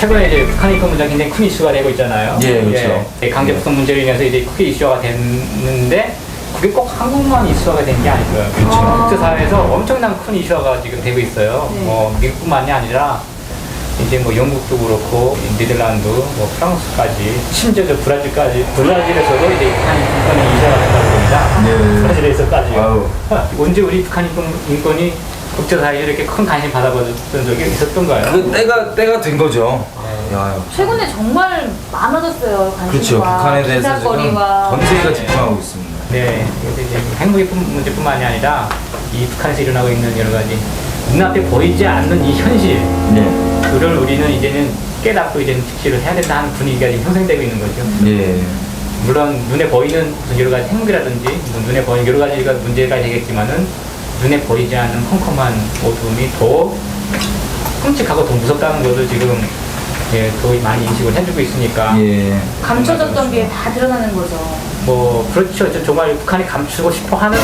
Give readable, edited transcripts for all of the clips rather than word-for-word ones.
최근에 이제 북한의 그 문제가 굉장히 큰 이슈가 되고 있잖아요. 예, 그렇죠. 예, 강제 북송 문제로 인해서 이제 크게 이슈화가 됐는데 그게 꼭 한국만 이슈화가 된 게 아니고요. 그렇죠. 국제사회에서 엄청난 큰 이슈화가 지금 되고 있어요. 네. 미국뿐만이 아니라 이제 뭐 영국도 그렇고 네덜란드, 뭐 프랑스까지 심지어 저 브라질에서도 이제 북한 인권이 이슈화가 된다고 봅니다. 네. 브라질에서까지요. 언제 우리 북한 인권이 국제사회에 이렇게 큰 관심 받아봤던 적이 있었던가요? 그 때가 된 거죠. 네. 야, 최근에 정말 많아졌어요. 관심과 그렇죠. 북한에 대해서 지금 기사거리와. 전 세계가 집중하고 있습니다. 네, 그래서 이제 핵무기 문제뿐만이 아니라 이 북한에서 일어나고 있는 여러 가지 눈앞에 보이지 않는 이 현실, 네. 그걸 우리는 이제는 깨닫고 이제는 직시를 해야 된다 하는 분위기가 지금 형성되고 있는 거죠. 예. 물론 눈에 보이는 무슨 여러 가지 핵무기라든지 눈에 보이는 여러 가지가 문제가 되겠지만은 눈에 보이지 않는 컴컴한 어둠이 더 끔찍하고 더 무섭다는 것을 지금 예, 더 많이 인식을 해주고 있으니까 예. 감춰졌던 게 다 드러나는 거죠. 뭐 그렇죠. 정말 북한이 감추고 싶어 하는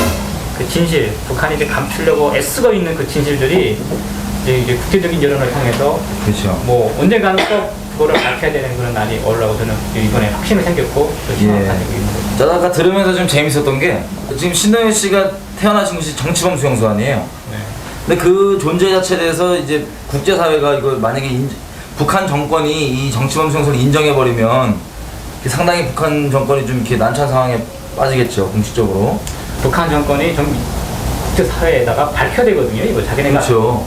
그 진실, 북한이 이제 감추려고 애쓰고 있는 그 진실들이 이제 국제적인 여론을 통해서 그렇죠. 뭐 언젠가는 꼭 그거를 밝혀야 되는 그런 날이 오려고 저는 이번에 확신을 생겼고 또 희망을 예. 가지고 있는 거죠. 저 아까 들으면서 좀 재밌었던 게 지금 신동엽 씨가 태어나신 곳이 정치범 수용소 아니에요. 네. 근데 그 존재 자체에 대해서 이제 국제사회가 이거 만약에 북한 정권이 이 정치범 수용소를 인정해버리면 상당히 북한 정권이 좀 이렇게 난처한 상황에 빠지겠죠, 공식적으로. 북한 정권이 좀 국제사회에다가 밝혀야 되거든요. 이거 자기네가 그렇죠.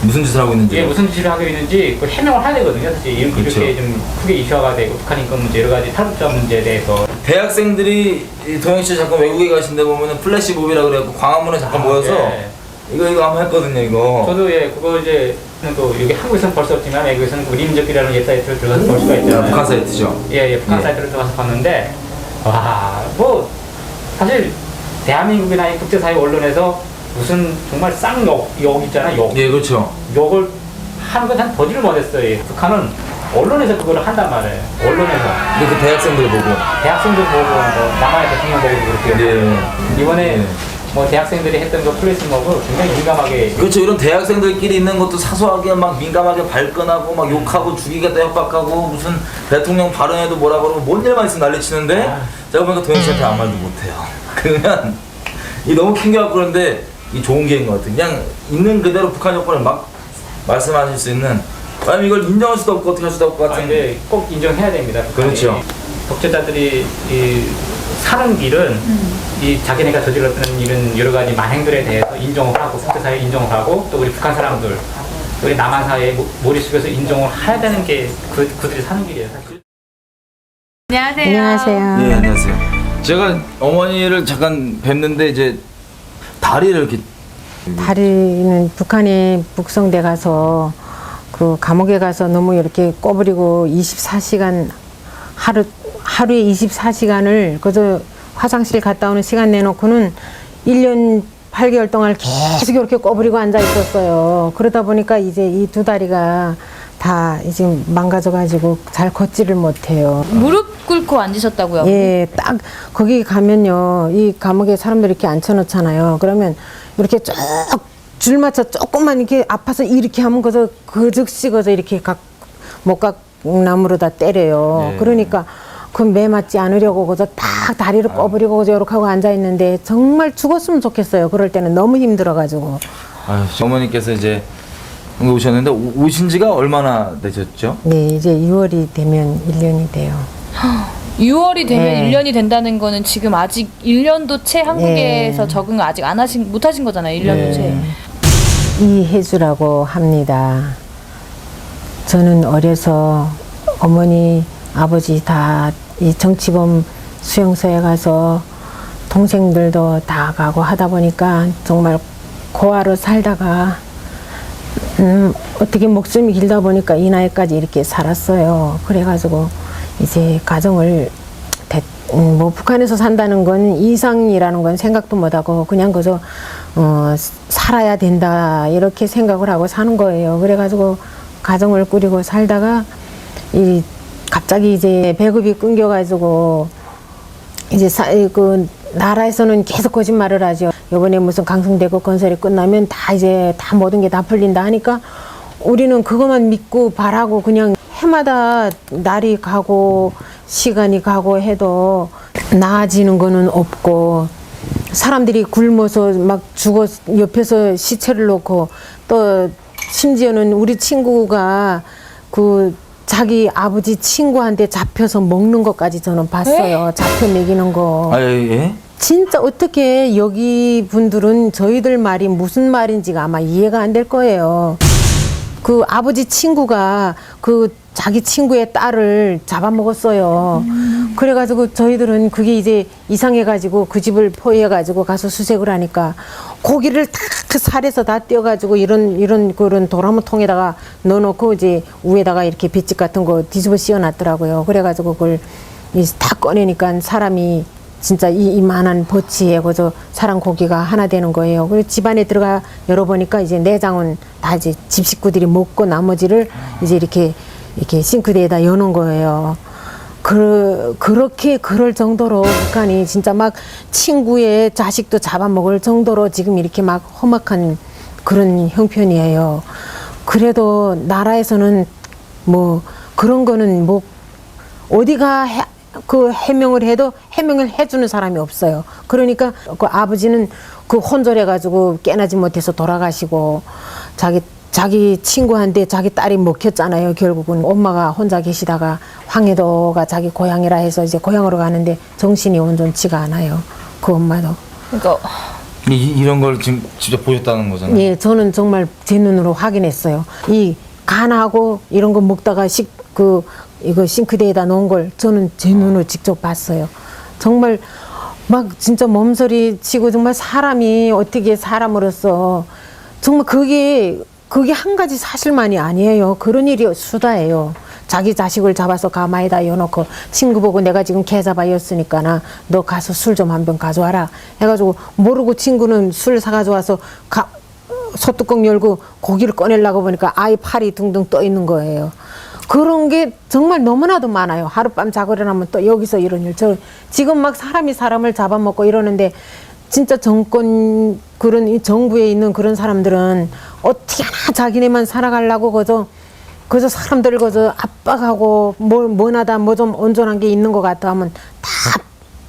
무슨 짓을 하고 있는지. 이게 무슨 짓을 하고 있는지 그 해명을 해야 되거든요. 사실 이렇게 그렇죠. 좀 크게 이슈화가 되고 북한 인권 문제 여러 가지 탈북자 문제에 대해서 대학생들이 동영 씨 잠깐 외국에 가신데 보면은 플래시몹이라 그래갖고 광화문에 잠깐 모여서 예. 이거 한번 했거든요, 이거. 저도 예 그거 이제 또 여기 한국에서는 볼 수 없지만 외국에서는 우리 민족이라는 웹사이트를 들어가서 볼 수가 있잖아요. 북한 사이트죠. 예, 북한 예. 사이트를 들어가서 봤는데 와 뭐 사실 대한민국이나 이 국제사회 언론에서 무슨 정말 쌍욕 있잖아요. 욕. 예, 그렇죠. 욕을 하는 건 한 보지를 못했어요. 북한은 언론에서 그거를 한단 말이에요. 언론에서. 근데 그 대학생들 보고. 대학생들 보고 뭐 남한의 대통령 보고도 그렇게 네. 이번에 네. 뭐 대학생들이 했던 그 플래시몹을 굉장히 민감하게 그렇죠. 이런 대학생들끼리 있는 것도 사소하게 막 민감하게 발끈하고 막 욕하고 죽이겠다 협박하고 무슨 대통령 발언에도 뭐라 그러고 뭔 일만 있으면 난리치는데 제가 보니까 동현 씨한테 아무 말도 못해요. 그러면 이 너무 캥겨갖고 그런데 이 좋은 게인 것 같아요. 그냥 있는 그대로 북한 정권을 막 말씀하실 수 있는 아니면 이걸 인정할 수도 없고 어떻게 할 수도 없고 같은 근데 꼭 인정해야 됩니다. 북한이. 그렇죠. 독재자들이 이 사는 길은 이 자기네가 저질렀던 이런 여러 가지 만행들에 대해서 인정을 하고 국제사회에 인정을 하고 또 우리 북한 사람들 우리 남한 사회의 머릿속에서 인정을 해야 되는 게 그들이 사는 길이에요. 사실. 안녕하세요. 안녕하세요. 네, 안녕하세요. 제가 어머니를 잠깐 뵙는데 이제 다리를 이렇게 다리는 북한에 북송돼 가서 그 감옥에 가서 너무 이렇게 꼬부리고 24시간 하루에 24시간을 그저 화장실 갔다 오는 시간 내놓고는 1년 8개월 동안 계속 이렇게 꼬부리고 앉아 있었어요. 그러다 보니까 이제 이 두 다리가 다 이제 망가져가지고 잘 걷지를 못해요. 무릎 꿇고 앉으셨다고요? 예, 딱 거기 가면요, 이 감옥에 사람들 이렇게 앉혀놓잖아요. 그러면 이렇게 쭉 줄 맞춰 조금만 이렇게 아파서 이렇게 하면 그 즉시 이렇게 목각나무로 다 때려요. 네. 그러니까 그 매 맞지 않으려고 딱 다리를 꼬부리고 이렇게 하고 앉아 있는데 정말 죽었으면 좋겠어요. 그럴 때는 너무 힘들어가지고. 아유, 어머니께서 이제 한국 오셨는데 오신 지가 얼마나 되셨죠? 네, 이제 6월이 되면 1년이 돼요. 6월이 되면 네. 1년이 된다는 거는 지금 아직 1년도 채 한국에서 네. 적응을 아직 못 하신 거잖아요. 1년도 채. 이혜주라고 합니다. 저는 어려서 어머니, 아버지 다 이 정치범 수용소에 가서 동생들도 다 가고 하다 보니까 정말 고아로 살다가 어떻게 목숨이 길다 보니까 이 나이까지 이렇게 살았어요. 그래가지고 이제 가정을 뭐 북한에서 산다는 건 이상이라는 건 생각도 못하고 그냥 그저 살아야 된다 이렇게 생각을 하고 사는 거예요. 그래가지고 가정을 꾸리고 살다가 갑자기 이제 배급이 끊겨가지고 이제 그 나라에서는 계속 거짓말을 하죠. 이번에 무슨 강성대교 건설이 끝나면 다 이제 다 모든 게 다 풀린다 하니까 우리는 그것만 믿고 바라고 그냥 해마다 날이 가고 시간이 가고 해도 나아지는 거는 없고 사람들이 굶어서 막 죽어 옆에서 시체를 놓고 또 심지어는 우리 친구가 그 자기 아버지 친구한테 잡혀서 먹는 것까지 저는 봤어요. 잡혀 먹이는 거. 아, 예? 진짜 어떻게 여기 분들은 저희들 말이 무슨 말인지가 아마 이해가 안 될 거예요. 그 아버지 친구가 그 자기 친구의 딸을 잡아먹었어요. 그래가지고 저희들은 그게 이제 이상해가지고 그 집을 포위해가지고 가서 수색을 하니까 고기를 다 그 살에서 다 떼어가지고 이런 그런 도라무통에다가 넣어놓고 이제 위에다가 이렇게 볏짚 같은 거 뒤집어 씌워놨더라고요. 그래가지고 그걸 다 꺼내니까 사람이 진짜 이만한 버치에 그저 사람 고기가 하나 되는 거예요. 그리고 집안에 들어가 열어보니까 이제 내장은 다 이제 집 식구들이 먹고 나머지를 이제 이렇게 싱크대에다 여놓은 거예요. 그렇게 그럴 정도로 북한이 진짜 막 친구의 자식도 잡아먹을 정도로 지금 이렇게 막 험악한 그런 형편이에요. 그래도 나라에서는 뭐 그런 거는 뭐 어디가 그 해명을 해도 해명을 해주는 사람이 없어요. 그러니까 그 아버지는 그 혼절해가지고 깨나지 못해서 돌아가시고 자기 친구한테 자기 딸이 먹혔잖아요. 결국은 엄마가 혼자 계시다가 황해도가 자기 고향이라 해서 이제 고향으로 가는데 정신이 온전치가 않아요. 그 엄마도. 그러니까 이런 걸 지금 직접 보셨다는 거잖아요. 예, 저는 정말 제 눈으로 확인했어요. 이 간하고 이런 거 먹다가 이거 싱크대에다 놓은 걸 저는 제 눈으로 직접 봤어요. 정말 막 진짜 몸서리 치고 정말 사람이 어떻게 사람으로서 정말 그게 한 가지 사실만이 아니에요. 그런 일이 수다예요. 자기 자식을 잡아서 가마에다 여놓고 친구 보고 내가 지금 개 잡아였으니까 너 가서 술 좀 한 병 가져와라 해가지고 모르고 친구는 술 사가져와서 소뚜껑 열고 고기를 꺼내려고 보니까 아이 팔이 둥둥 떠 있는 거예요. 그런 게 정말 너무나도 많아요. 하룻밤 자고 일어나면 또 여기서 이런 일. 지금 막 사람이 사람을 잡아먹고 이러는데 진짜 정권 그런 이 정부에 있는 그런 사람들은 어떻게 하나 자기네만 살아가려고 그저 사람들 그저 압박하고 뭐나다 뭐 좀 온전한 게 있는 것 같아 하면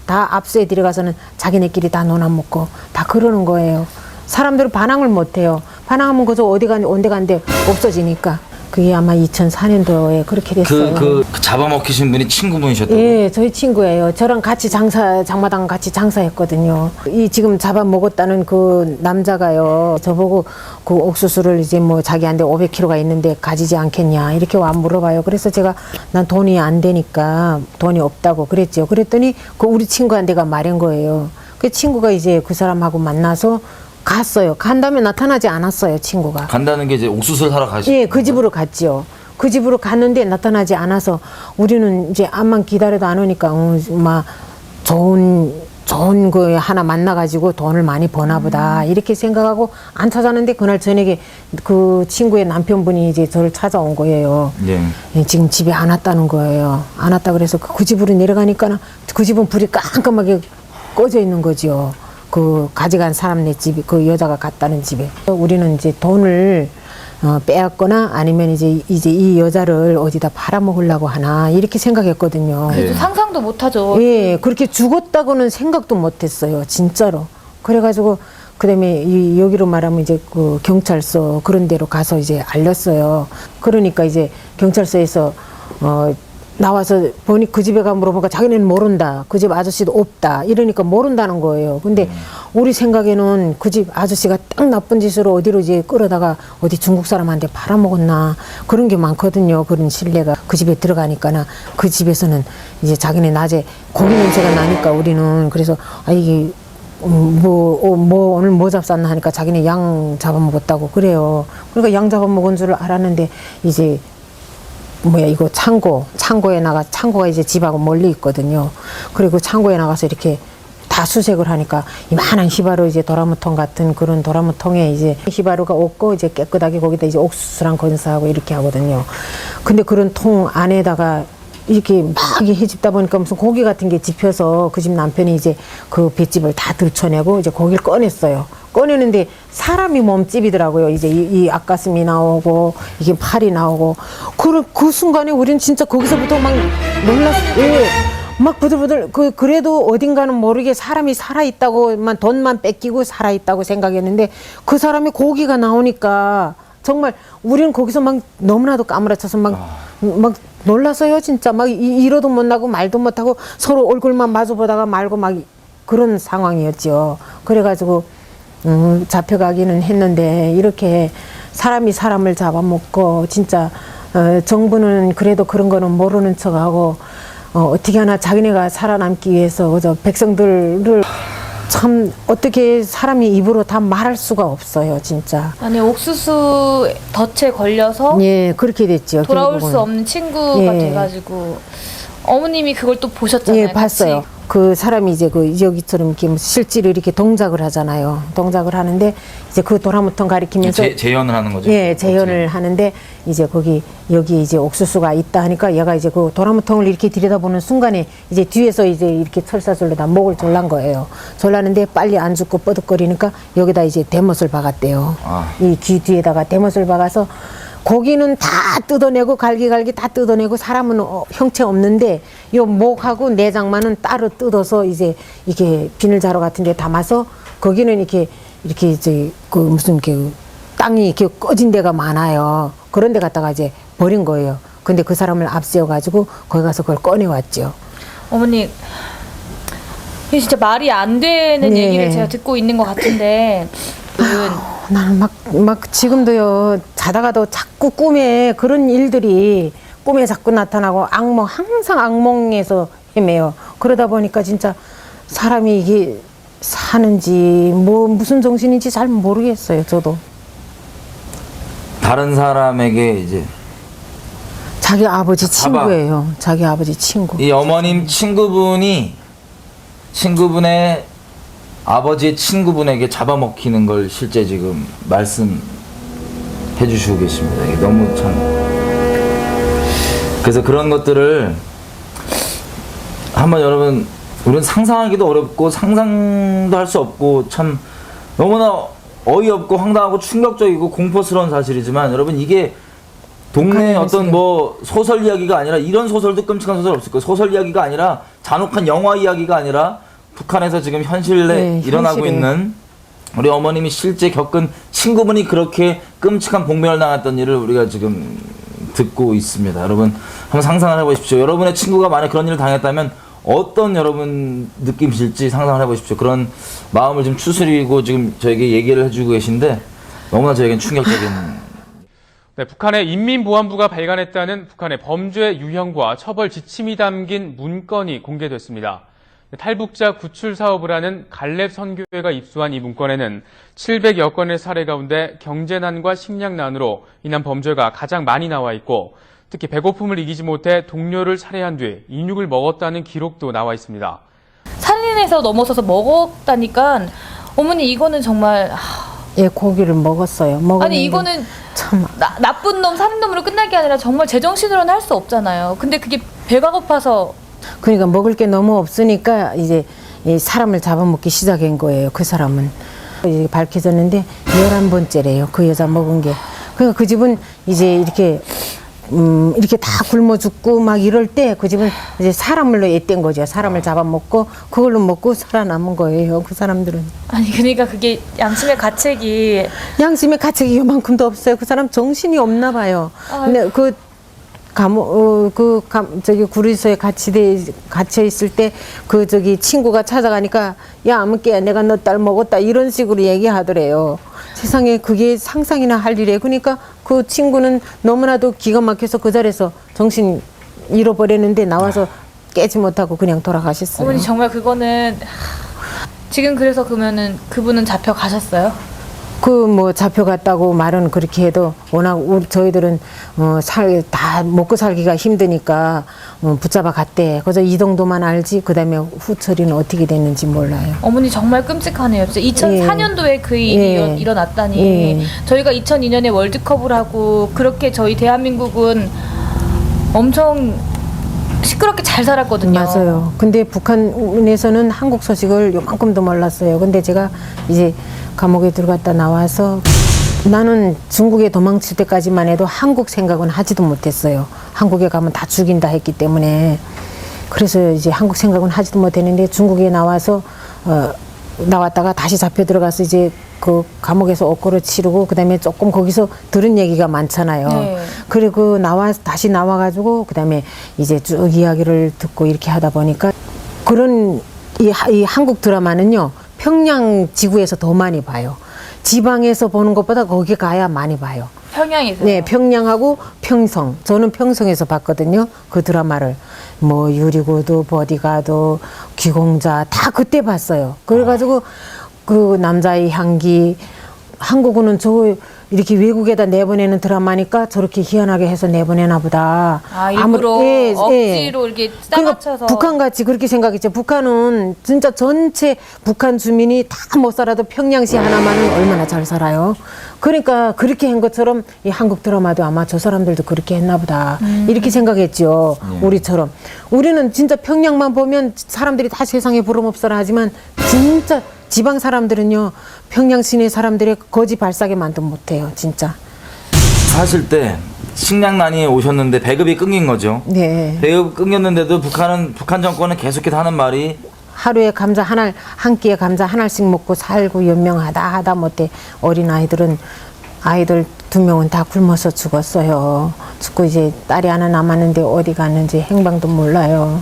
다 압수해 들어가서는 자기네끼리 다 논아먹고 다 그러는 거예요. 사람들은 반항을 못해요. 반항하면 그저 어디 온데 간데 없어지니까. 그게 아마 2004년도에 그렇게 됐어요. 그 잡아먹히신 분이 친구분이셨다고? 예, 저희 친구예요. 저랑 같이 장마당 같이 장사했거든요. 이 지금 잡아먹었다는 그 남자가요. 저보고 그 옥수수를 이제 뭐 자기한테 500kg가 있는데 가지지 않겠냐 이렇게 와 물어봐요. 그래서 제가 난 돈이 안 되니까 돈이 없다고 그랬죠. 그랬더니 그 우리 친구한테가 말한 거예요. 그 친구가 이제 그 사람하고 만나서 갔어요. 간 다음에 나타나지 않았어요, 친구가. 간다는 게 이제 옥수수를 사러 가시. 예, 그 집으로 갔지요. 그 집으로 갔는데 나타나지 않아서 우리는 이제 암만 기다려도 안 오니까 막 좋은 거 하나 만나가지고 돈을 많이 버나 보다 이렇게 생각하고 안 찾았는데 그날 저녁에 그 친구의 남편분이 이제 저를 찾아온 거예요. 예. 예, 지금 집에 안 왔다는 거예요. 안 왔다 그래서 그 집으로 내려가니까 그 집은 불이 깜깜하게 꺼져 있는 거죠. 그 가져간 사람네 집이 그 여자가 갔다는 집에 우리는 이제 돈을 빼앗거나 아니면 이제 이 여자를 어디다 팔아먹으려고 하나 이렇게 생각했거든요. 그래도 상상도 못하죠. 예, 그렇게 죽었다고는 생각도 못했어요, 진짜로. 그래가지고 그다음에 여기로 말하면 이제 그 경찰서 그런 데로 가서 이제 알렸어요. 그러니까 이제 경찰서에서 나와서 보니 그 집에 가 물어보니까 자기네는 모른다. 그 집 아저씨도 없다. 이러니까 모른다는 거예요. 근데 우리 생각에는 그 집 아저씨가 딱 나쁜 짓으로 어디로 이제 끌어다가 어디 중국 사람한테 팔아먹었나. 그런 게 많거든요. 그런 신뢰가. 그 집에 들어가니까나 그 집에서는 이제 자기네 낮에 고기 냄새가 나니까 우리는 그래서 이게 오늘 뭐 잡쌌나 하니까 자기네 양 잡아먹었다고 그래요. 그러니까 양 잡아먹은 줄 알았는데 이제 이거 창고가 이제 집하고 멀리 있거든요. 그리고 창고에 나가서 이렇게 다 수색을 하니까 이만한 히바루 이제 도라무통 같은 그런 도라무통에 이제 히바루가 없고 이제 깨끗하게 거기다 이제 옥수수랑 건사하고 이렇게 하거든요. 근데 그런 통 안에다가 이렇게 막 해집다 보니까 무슨 고기 같은 게 집혀서 그 집 남편이 이제 그 볏짚을 다 들춰내고 이제 고기를 꺼냈어요. 꺼내는데 사람이 몸집이더라고요. 이제 이 앞가슴이 나오고 이게 팔이 나오고 그 순간에 우린 진짜 거기서부터 막 놀랐어요. 예. 막 부들부들 그래도 어딘가는 모르게 사람이 살아있다고만 돈만 뺏기고 살아있다고 생각했는데 그 사람이 고기가 나오니까 정말 우리는 거기서 막 너무나도 까무라쳐서 막 놀라서요. 진짜 막 이러도 못 나고 말도 못하고 서로 얼굴만 마주보다가 말고 막 그런 상황이었죠. 그래가지고 잡혀가기는 했는데 이렇게 사람이 사람을 잡아먹고 진짜 정부는 그래도 그런 거는 모르는 척하고 어떻게 하나 자기네가 살아남기 위해서 그저 백성들을 참 어떻게 사람이 입으로 다 말할 수가 없어요, 진짜. 아니 옥수수 덫에 걸려서 예, 그렇게 됐죠. 돌아올 결국은. 수 없는 친구가 예. 돼가지고 어머님이 그걸 또 보셨잖아요. 예, 봤어요. 같이. 그 사람이 이제 여기처럼 이렇게 실제로 이렇게 동작을 하잖아요. 동작을 하는데 이제 그 도라무통 가리키면서 재현을 하는 거죠. 예, 재현을 하는데 이제 여기 이제 옥수수가 있다 하니까 얘가 이제 그 도라무통을 이렇게 들여다보는 순간에 이제 뒤에서 이제 이렇게 철사슬로다 목을 졸란 거예요. 졸라는데 빨리 안 죽고 뻐득거리니까 여기다 이제 대못을 박았대요. 이 귀 뒤에다가 대못을 박아서 고기는 다 뜯어내고 갈기갈기 다 뜯어내고 사람은 형체 없는데 요 목하고 내장만은 따로 뜯어서 이제 이렇게 비닐자루 같은 데 담아서 거기는 이렇게 이제 그 무슨 그 땅이 이렇게 꺼진 데가 많아요. 그런 데 갖다가 이제 버린 거예요. 근데 그 사람을 앞세워 가지고 거기 가서 그걸 꺼내왔죠. 어머니 이게 진짜 말이 안 되는 네. 얘기를 제가 듣고 있는 것 같은데 나는 막 지금도요 자다가도 자꾸 꿈에 그런 일들이 꿈에 자꾸 나타나고 항상 악몽에서 헤매요. 그러다 보니까 진짜 사람이 이게 사는지 무슨 정신인지 잘 모르겠어요. 저도 다른 사람에게 이제 자기 아버지 친구예요. 자기 아버지 친구. 이 어머님 친구분의 아버지의 친구분에게 잡아먹히는 걸 실제 지금 말씀해 주시고 계십니다. 이게 너무 참. 그래서 그런 것들을 한번 여러분, 우리는 상상하기도 어렵고 상상도 할 수 없고 참 너무나 어이없고 황당하고 충격적이고 공포스러운 사실이지만 여러분 이게 동네 어떤 뭐 소설 이야기가 아니라 이런 소설도 끔찍한 소설 없을 거예요. 소설 이야기가 아니라 잔혹한 영화 이야기가 아니라 북한에서 지금 현실에 일어나고 있는 우리 어머님이 실제 겪은 친구분이 그렇게 끔찍한 봉변을 당했던 일을 우리가 지금 듣고 있습니다. 여러분 한번 상상을 해보십시오. 여러분의 친구가 만약 그런 일을 당했다면 어떤 여러분 느낌이실지 상상을 해보십시오. 그런 마음을 좀 추스리고 지금 저에게 얘기를 해주고 계신데 너무나 저에겐 충격적인. 네, 북한의 인민보안부가 발간했다는 북한의 범죄 유형과 처벌 지침이 담긴 문건이 공개됐습니다. 탈북자 구출 사업을 하는 갈렙 선교회가 입수한 이 문건에는 700여 건의 사례 가운데 경제난과 식량난으로 인한 범죄가 가장 많이 나와 있고 특히 배고픔을 이기지 못해 동료를 살해한 뒤 인육을 먹었다는 기록도 나와 있습니다. 살인해서 넘어서서 먹었다니까 어머니 이거는 정말 예, 고기를 먹었어요. 아니 이거는 참 나쁜 놈 살인 놈으로 끝날 게 아니라 정말 제정신으로는 할 수 없잖아요. 근데 그게 배가 고파서 그러니까 먹을 게 너무 없으니까 이제 이 사람을 잡아먹기 시작한 거예요. 그 사람은 이제 밝혀졌는데 11번째래요. 그 여자 먹은 게. 그러니까 그 집은 이제 이렇게 다 굶어 죽고 막 이럴 때 그 집은 이제 사람을로 앳된 거죠. 사람을 잡아먹고 그걸로 먹고 살아남은 거예요. 그 사람들은. 아니 그러니까 그게 양심의 가책이 양심의 가책이 요만큼도 없어요. 그 사람 정신이 없나 봐요. 근데 저기 구리소에 갇혀 있을 때 그 저기 친구가 찾아가니까 야 아무개 내가 너 딸 먹었다 이런 식으로 얘기하더래요. 세상에 그게 상상이나 할 일이에요. 그러니까 그 친구는 너무나도 기가 막혀서 그 자리에서 정신 잃어버렸는데 나와서 깨지 못하고 그냥 돌아가셨어요. 어머니 정말 그거는 지금 그래서 그러면은 그분은 잡혀가셨어요? 그 뭐 잡혀갔다고 말은 그렇게 해도 워낙 저희들은 다 먹고 살기가 힘드니까 붙잡아 갔대. 그래서 이 정도만 알지 그다음에 후처리는 어떻게 됐는지 몰라요. 어머니 정말 끔찍하네요. 진짜 2004년도에 그 일이 일어났다니. 저희가 2002년에 월드컵을 하고 그렇게 저희 대한민국은 엄청 시끄럽게 잘 살았거든요. 맞아요. 근데 북한에서는 한국 소식을 요만큼도 몰랐어요. 근데 제가 이제 감옥에 들어갔다 나와서 나는 중국에 도망칠 때까지만 해도 한국 생각은 하지도 못했어요. 한국에 가면 다 죽인다 했기 때문에. 그래서 이제 한국 생각은 하지도 못했는데 중국에 나와서 나왔다가 다시 잡혀 들어가서 이제 그 감옥에서 옥고를 치르고 그다음에 조금 거기서 들은 얘기가 많잖아요. 네. 그리고 다시 나와가지고 그다음에 이제 쭉 이야기를 듣고 이렇게 하다 보니까 그런 이 한국 드라마는요 평양 지구에서 더 많이 봐요. 지방에서 보는 것보다 거기 가야 많이 봐요. 평양에서. 네, 평양하고 평성. 저는 평성에서 봤거든요. 그 드라마를. 뭐 유리구두, 버디가드, 귀공자 다 그때 봤어요. 그래가지고 그 남자의 향기, 한국은 저 이렇게 외국에다 내보내는 드라마니까 저렇게 희한하게 해서 내보내나 보다. 아, 일부러 억지로 이렇게 그러니까 싸맞춰서. 북한같이 그렇게 생각했죠. 북한은 진짜 전체 북한 주민이 다 못 살아도 평양시 하나만은 얼마나 잘 살아요. 그러니까 그렇게 한 것처럼 이 한국 드라마도 아마 저 사람들도 그렇게 했나 보다. 이렇게 생각했죠. 우리처럼. 우리는 진짜 평양만 보면 사람들이 다 세상에 부름없어라 하지만 진짜 지방 사람들은요 평양 시내 사람들의 거지 발사게만도 못해요 진짜. 사실 때 식량난이 오셨는데 배급이 끊긴 거죠. 네. 배급 끊겼는데도 북한 정권은 계속해서 하는 말이 하루에 감자 한 끼에 감자 하나씩 먹고 살고 연명하다 못해 어린 아이들 2명은 다 굶어서 죽었어요. 죽고 이제 딸이 하나 남았는데 어디 갔는지 행방도 몰라요.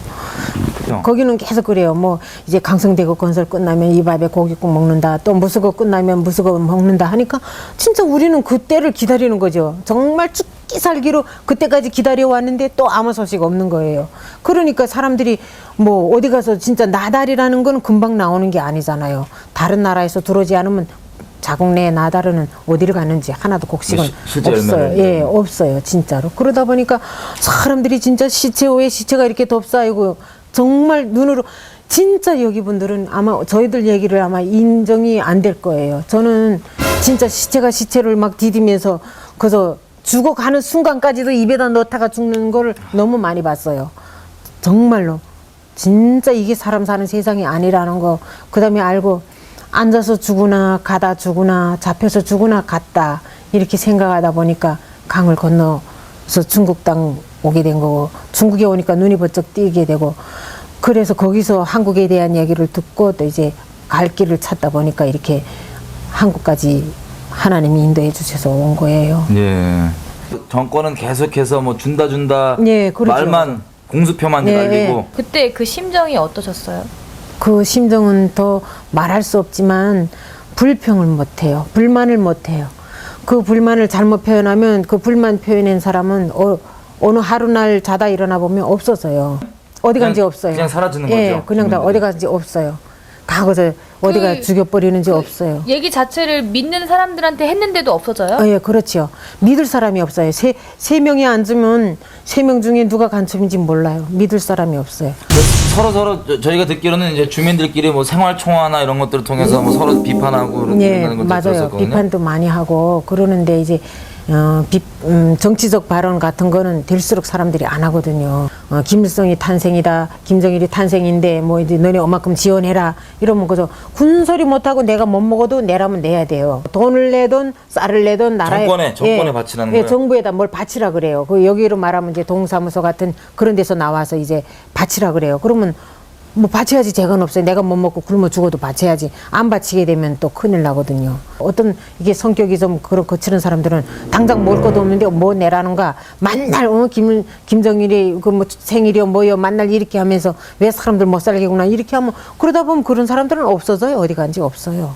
거기는 계속 그래요. 뭐 이제 강성대교 건설 끝나면 이 밥에 고깃국 먹는다. 또 무수거 끝나면 무수거 먹는다 하니까 진짜 우리는 그때를 기다리는 거죠. 정말 죽기 살기로 그때까지 기다려왔는데 또 아무 소식 없는 거예요. 그러니까 사람들이 뭐 어디 가서 진짜 나달이라는 건 금방 나오는 게 아니잖아요. 다른 나라에서 들어오지 않으면 자국 내 나달은 어디를 갔는지 하나도 곡식은 실제 없어요. 열매를. 예, 없어요. 진짜로. 그러다 보니까 사람들이 진짜 시체 후에 시체가 이렇게 덮싸이고 정말 눈으로 진짜 여기 분들은 아마 저희들 얘기를 아마 인정이 안 될 거예요. 저는 진짜 시체를 막 디디면서 그래서 죽어가는 순간까지도 입에다 넣다가 죽는 걸 너무 많이 봤어요. 정말로. 진짜 이게 사람 사는 세상이 아니라는 거 그다음에 알고 앉아서 죽으나 가다 죽으나 잡혀서 죽으나 갔다 이렇게 생각하다 보니까 강을 건너서 중국 땅 오게 된 거고 중국에 오니까 눈이 번쩍 띄게 되고 그래서 거기서 한국에 대한 얘기를 듣고 또 이제 갈 길을 찾다 보니까 이렇게 한국까지 하나님이 인도해 주셔서 온 거예요. 예. 정권은 계속해서 뭐 준다 예, 그렇죠. 말만 공수표만 예, 날리고 그때 그 심정이 어떠셨어요? 그 심정은 더 말할 수 없지만 불평을 못해요. 불만을 못해요. 그 불만을 잘못 표현하면 그 불만 표현한 사람은 어느 하루날 자다 일어나 보면 없어져요. 어디 간지 없어요. 그냥 사라지는 예, 거죠. 그냥 다 어디 간지 없어요. 다 거기서 어디가 그- 죽여버리는지 없어요. 얘기 자체를 믿는 사람들한테 했는데도 없어져요? 예, 그렇죠. 믿을 사람이 없어요. 세 명이 앉으면 3명 중에 누가 간첩인지 몰라요. 믿을 사람이 없어요. 서로 저희가 듣기로는 이제 주민들끼리 뭐 생활 총화나 이런 것들을 통해서 뭐 서로 비판하고 예, 이런 걸 맞아요. 들었었거든요. 비판도 많이 하고 그러는데 이제 정치적 발언 같은 거는 될수록 사람들이 안 하거든요. 김일성이 탄생이다, 김정일이 탄생인데 뭐 이제 너네 얼마큼 지원해라 이러면 그저 군소리 못하고 내가 못 먹어도 내라면 내야 돼요. 돈을 내든 쌀을 내든 나라에 정권에 바치라는 예, 거예요? 정부에다 뭘 바치라 그래요. 그 여기로 말하면 이제 동사무소 같은 그런 데서 나와서 이제 바치라 그래요. 그러면 뭐 바쳐야지 재건 없어요. 내가 못 먹고 굶어 죽어도 바쳐야지. 안 바치게 되면 또 큰일 나거든요. 어떤 이게 성격이 좀 그런 거칠은 사람들은 당장 먹을 것도 없는데 뭐 내라는가. 만날 김정일이 그 뭐 생일이요 뭐요 만날 이렇게 하면서 왜 사람들 못 살게구나 이렇게 하면 그러다 보면 그런 사람들은 없어져요. 어디 간지 없어요.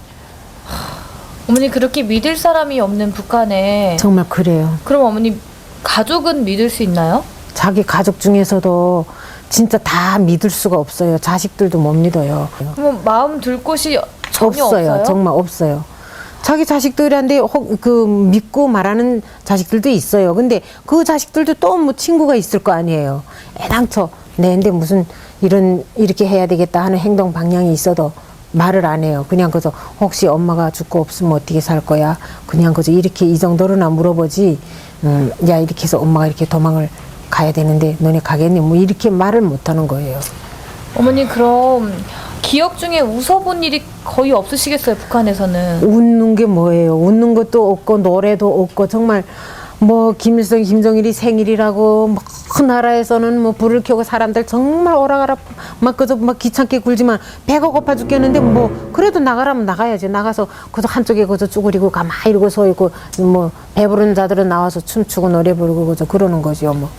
어머니 그렇게 믿을 사람이 없는 북한에 정말 그래요. 그럼 어머니 가족은 믿을 수 있나요? 자기 가족 중에서도 진짜 다 믿을 수가 없어요. 자식들도 못 믿어요. 그럼 마음 둘 곳이 전혀 없어요? 정말 없어요. 자기 자식들한테 그 믿고 말하는 자식들도 있어요. 근데 그 자식들도 또 뭐 친구가 있을 거 아니에요. 애당초 내한테 무슨 이렇게 해야 되겠다 하는 행동 방향이 있어도 말을 안 해요. 그냥 그저 혹시 엄마가 죽고 없으면 어떻게 살 거야? 그냥 그저 이렇게 이 정도로나 물어보지. 야 이렇게 해서 엄마가 이렇게 도망을 가야 되는데 너네 가겠니? 뭐 이렇게 말을 못 하는 거예요. 어머니 그럼 기억 중에 웃어본 일이 거의 없으시겠어요, 북한에서는? 웃는 게 뭐예요? 웃는 것도 없고 노래도 없고 정말 뭐 김일성, 김정일이 생일이라고 뭐 나라에서는 뭐 불을 켜고 사람들 정말 오라가라 막 그저 막 귀찮게 굴지만 배가 고파 죽겠는데 뭐 그래도 나가라면 나가야지. 나가서 그저 한쪽에 그저 쭈그리고 가만히 이러고 서 있고 뭐 배부른 자들은 나와서 춤추고 노래 부르고 그저 그러는 거죠 뭐.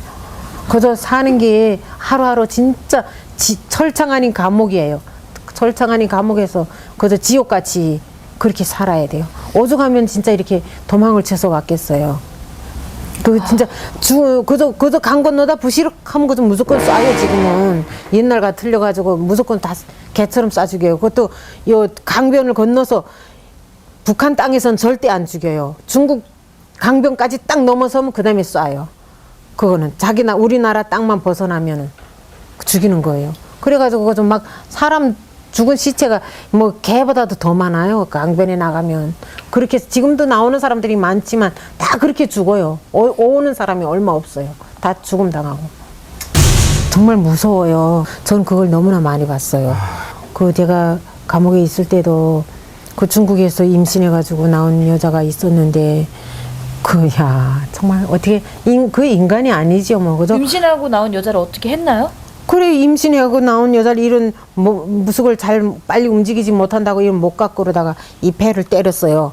그저 사는 게 하루하루 진짜 철창 아닌 감옥이에요. 철창 아닌 감옥에서 그저 지옥같이 그렇게 살아야 돼요. 오죽하면 진짜 이렇게 도망을 쳐서 왔겠어요. 그 진짜 그저 강 건너다 부시럭하면 그저 무조건 쏴요. 지금은 옛날과 틀려가지고 무조건 다 개처럼 쏴 죽여요. 그것도 요 강변을 건너서 북한 땅에선 절대 안 죽여요. 중국 강변까지 딱 넘어서면 그 다음에 쏴요. 그거는 우리나라 땅만 벗어나면은 죽이는 거예요. 그래가지고 그저 막 사람 죽은 시체가 뭐 개보다도 더 많아요. 강변에 나가면. 그렇게 지금도 나오는 사람들이 많지만 다 그렇게 죽어요. 오는 사람이 얼마 없어요. 다 죽음 당하고. 정말 무서워요. 전 그걸 너무나 많이 봤어요. 그 제가 감옥에 있을 때도 그 중국에서 임신해가지고 나온 여자가 있었는데 정말 어떻게 그 인간이 아니죠 뭐. 그죠? 임신하고 나온 여자를 어떻게 했나요? 그래 임신하고 나온 여자를 이런 무속을 잘 빨리 움직이지 못한다고 이런 못 갖고 그러다가 이 배를 때렸어요.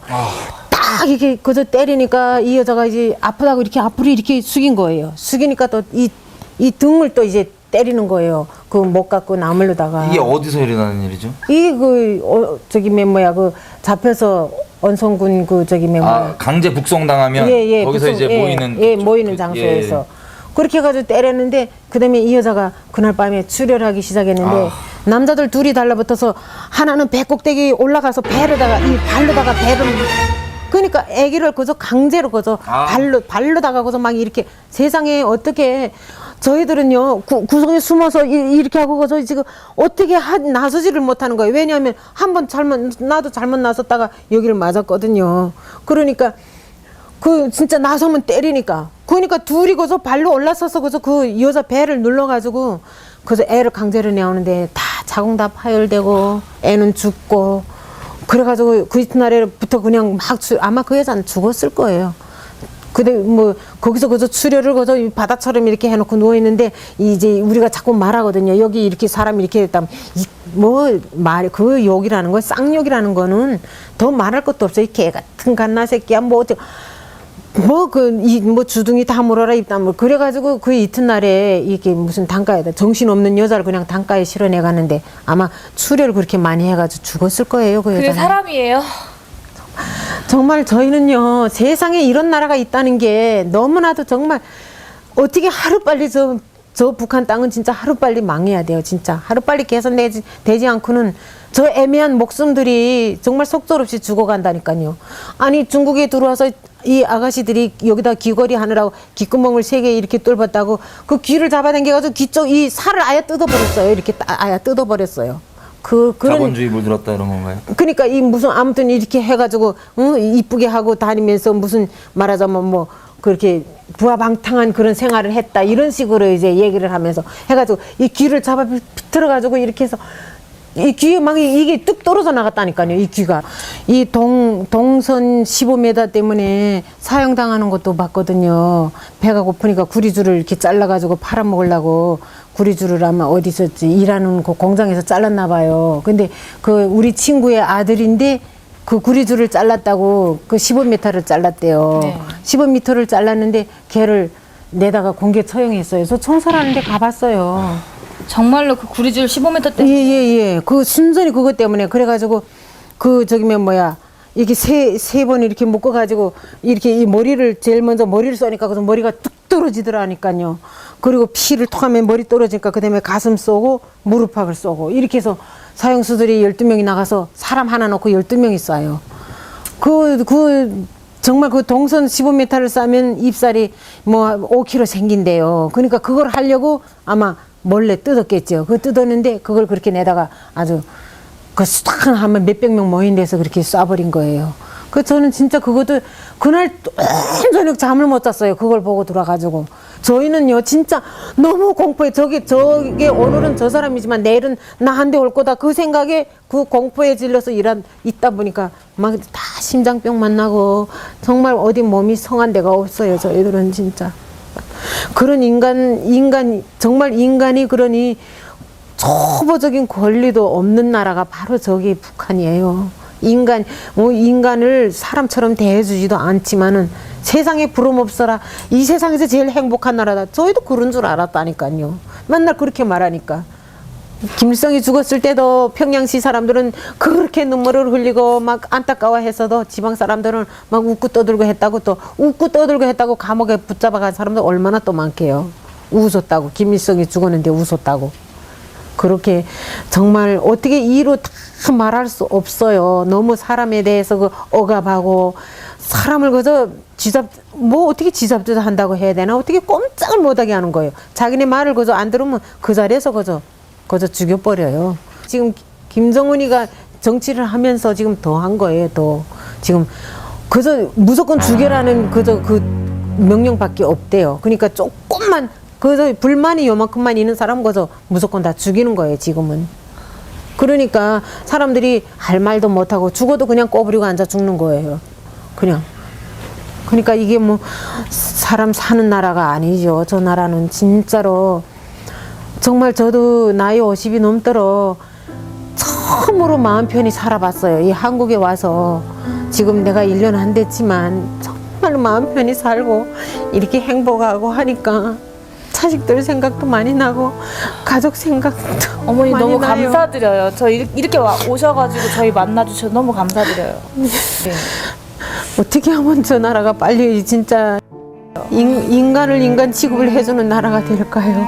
딱 이렇게 그저 때리니까 이 여자가 이제 아프다고 이렇게 앞으로 이렇게 숙인 거예요. 숙이니까 또 이 등을 또 이제 때리는 거예요. 그 못 갖고 나물로다가. 이게 어디서 일어나는 일이죠? 잡혀서 언성군 강제 북송당하면 거기서 이제 모이는 장소에서. 그렇게 해가지고 때렸는데 그다음에 이 여자가 그날 밤에 출혈하기 시작했는데 남자들 둘이 달라붙어서 하나는 배 꼭대기 올라가서 발로다가 배를 그러니까 아기를 그저 강제로 그저 발로다가 그저 막 이렇게 세상에 어떻게 저희들은요 구석에 숨어서 이렇게 하고 그저 지금 어떻게 나서지를 못하는 거예요. 왜냐하면 한번 나도 잘못 나섰다가 여기를 맞았거든요. 그러니까 그 진짜 나서면 때리니까 그러니까 둘이 거기서 발로 올라서서 그래서 그 여자 배를 눌러가지고 그래서 애를 강제로 내오는데 다 자궁 다 파열되고 애는 죽고 그래가지고 그 이튿날에부터 그냥 아마 그 여자는 죽었을 거예요. 근데 뭐 거기서 그저 출혈을 그저 바다처럼 이렇게 해놓고 누워 있는데 이제 우리가 자꾸 말하거든요. 여기 이렇게 사람이 이렇게 했다면 그 욕이라는 거 쌍욕이라는 거는 더 말할 것도 없어요. 이 개 같은 갓나 새끼야 주둥이 다 물어라 입다 그래가지고 그 이튿날에 이게 무슨 단가에다 정신없는 여자를 그냥 단가에 실어내 가는데 아마 출혈을 그렇게 많이 해가지고 죽었을 거예요. 그 그게 여자는. 사람이에요. 정말 저희는요 세상에 이런 나라가 있다는 게 너무나도 정말 어떻게 하루빨리 저 북한 땅은 진짜 하루빨리 망해야 돼요. 진짜 하루빨리 개선되지 않고는 저 애매한 목숨들이 정말 속절없이 죽어간다니까요. 아니 중국에 들어와서 이 아가씨들이 여기다 귀걸이 하느라고 귓구멍을 3개 이렇게 뚫었다고 그 귀를 잡아당겨가지고 귀 쪽 이 살을 아예 뜯어버렸어요. 이렇게 아예 뜯어버렸어요. 그런 자본주의 물들었다 이런 건가요? 그러니까 아무튼 이렇게 해가지고 이쁘게 하고 다니면서 무슨 말하자면 뭐 그렇게 부하방탕한 그런 생활을 했다 이런 식으로 이제 얘기를 하면서 해가지고 이 귀를 잡아 비틀어가지고 이렇게 해서 이 귀에 막 이게 뚝 떨어져 나갔다니까요. 이 귀가 이 동선 15m 때문에 사형당하는 것도 봤거든요. 배가 고프니까 구리줄을 이렇게 잘라가지고 팔아먹으려고 구리줄을 아마 어디서 일하는 그 공장에서 잘랐나 봐요. 근데 그 우리 친구의 아들인데 그 구리줄을 잘랐다고 그 15m를 잘랐대요. 네. 15m를 잘랐는데 걔를 내다가 공개 처형했어요. 저 청소하는데 가봤어요. 정말로 그 구리줄 15m 때문에. 예. 그 순전히 그것 때문에 그래가지고 이렇게 세 번 이렇게 묶어가지고 이렇게 이 머리를 제일 먼저 머리를 쏘니까 그래서 머리가 뚝 떨어지더라니까요. 그리고 피를 톡 하면 머리 떨어지니까 그다음에 가슴 쏘고 무릎팍을 쏘고 이렇게 해서 사형수들이 12명이 나가서 사람 하나 놓고 12명이 쏴요. 정말 그 동선 15m를 싸면 입살이 뭐 5kg 생긴대요. 그러니까 그걸 하려고 아마 몰래 뜯었겠죠. 그거 뜯었는데 그걸 그렇게 내다가 아주 딱 하면 몇백 명 모인 데서 그렇게 쏴버린 거예요. 저는 진짜 그것도 그날 온 저녁 잠을 못 잤어요. 그걸 보고 돌아가지고 저희는요 진짜 너무 공포에 저게 오늘은 저 사람이지만 내일은 나한테 올 거다 그 생각에 그 공포에 질려서 있다 보니까 막 다 심장병 만나고 정말 어디 몸이 성한 데가 없어요. 저희들은 진짜 그런 정말 인간이 그러니 초보적인 권리도 없는 나라가 바로 저기 북한이에요. 인간을 사람처럼 대해주지도 않지만은 세상에 부름 없어라. 이 세상에서 제일 행복한 나라다. 저희도 그런 줄 알았다니까요. 맨날 그렇게 말하니까. 김일성이 죽었을 때도 평양시 사람들은 그렇게 눈물을 흘리고 막 안타까워했어도 지방 사람들은 막 웃고 떠들고 했다고 감옥에 붙잡아간 사람들 얼마나 또 많게요. 웃었다고. 김일성이 죽었는데 웃었다고. 그렇게 정말 어떻게 이로 다 말할 수 없어요. 너무 사람에 대해서 억압하고 사람을 그저 어떻게 쥐잡듯 한다고 해야 되나? 어떻게 꼼짝을 못하게 하는 거예요. 자기네 말을 그저 안 들으면 그 자리에서 그저 죽여버려요. 지금 김정은이가 정치를 하면서 지금 더 한 거예요. 더 지금 그저 무조건 죽여라는 그저 그 명령밖에 없대요. 그러니까 조금만 그저 불만이 요만큼만 있는 사람 그저 무조건 다 죽이는 거예요. 지금은. 그러니까 사람들이 할 말도 못하고 죽어도 그냥 꼬부리고 앉아 죽는 거예요. 그냥. 그러니까 이게 뭐 사람 사는 나라가 아니죠. 저 나라는 진짜로 정말 저도 나이 50이 넘도록 처음으로 마음 편히 살아봤어요. 이 한국에 와서 지금 내가 1년 안 됐지만 정말 마음 편히 살고 이렇게 행복하고 하니까 자식들 생각도 많이 나고 가족 생각도 어머니 많이 너무 나요. 감사드려요. 저 이렇게 오셔가지고 저희 만나주셔서 너무 감사드려요. 네. 어떻게 하면 저 나라가 빨리 진짜 인간을 인간 취급을 해주는 나라가 될까요?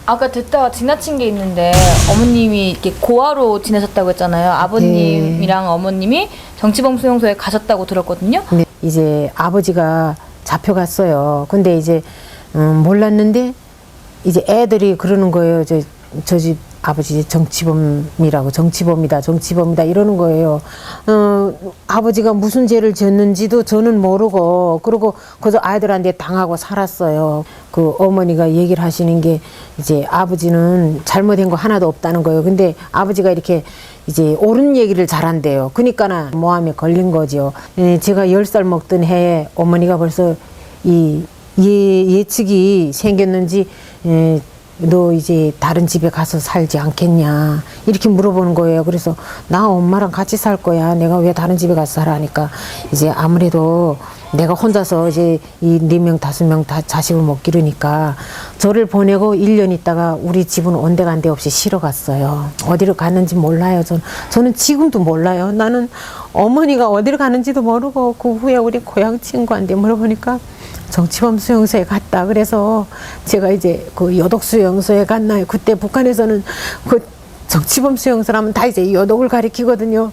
아까 듣다가 지나친 게 있는데 어머님이 이렇게 고아로 지내셨다고 했잖아요. 아버님이랑 어머님이 정치범 수용소에 가셨다고 들었거든요. 네, 이제 아버지가 잡혀갔어요. 근데 이제 몰랐는데 이제 애들이 그러는 거예요. 저 집 아버지 정치범이다 이러는 거예요. 아버지가 무슨 죄를 졌는지도 저는 모르고 그러고 그저 아이들한테 당하고 살았어요. 그 어머니가 얘기를 하시는 게 이제 아버지는 잘못된 거 하나도 없다는 거예요. 근데 아버지가 이렇게 이제 옳은 얘기를 잘한대요. 그러니까 모함에 걸린 거죠. 제가 10살 먹던 해에 어머니가 벌써 이 예측이 생겼는지 너 이제 다른 집에 가서 살지 않겠냐 이렇게 물어보는 거예요. 그래서 나 엄마랑 같이 살 거야. 내가 왜 다른 집에 가서 살아 하니까 이제 아무래도 내가 혼자서 이제 이 4명 5명 다 자식을 못 기르니까 저를 보내고 1년 있다가 우리 집은 온데간데 없이 쉬러 갔어요. 어디로 갔는지 몰라요. 저는 지금도 몰라요. 나는 어머니가 어디로 가는지도 모르고 그 후에 우리 고향 친구한테 물어보니까 정치범 수용소에 갔다. 그래서 제가 이제 그 여독 수용소에 갔나요. 그때 북한에서는 그 정치범 수용소라면 다 이제 여독을 가리키거든요.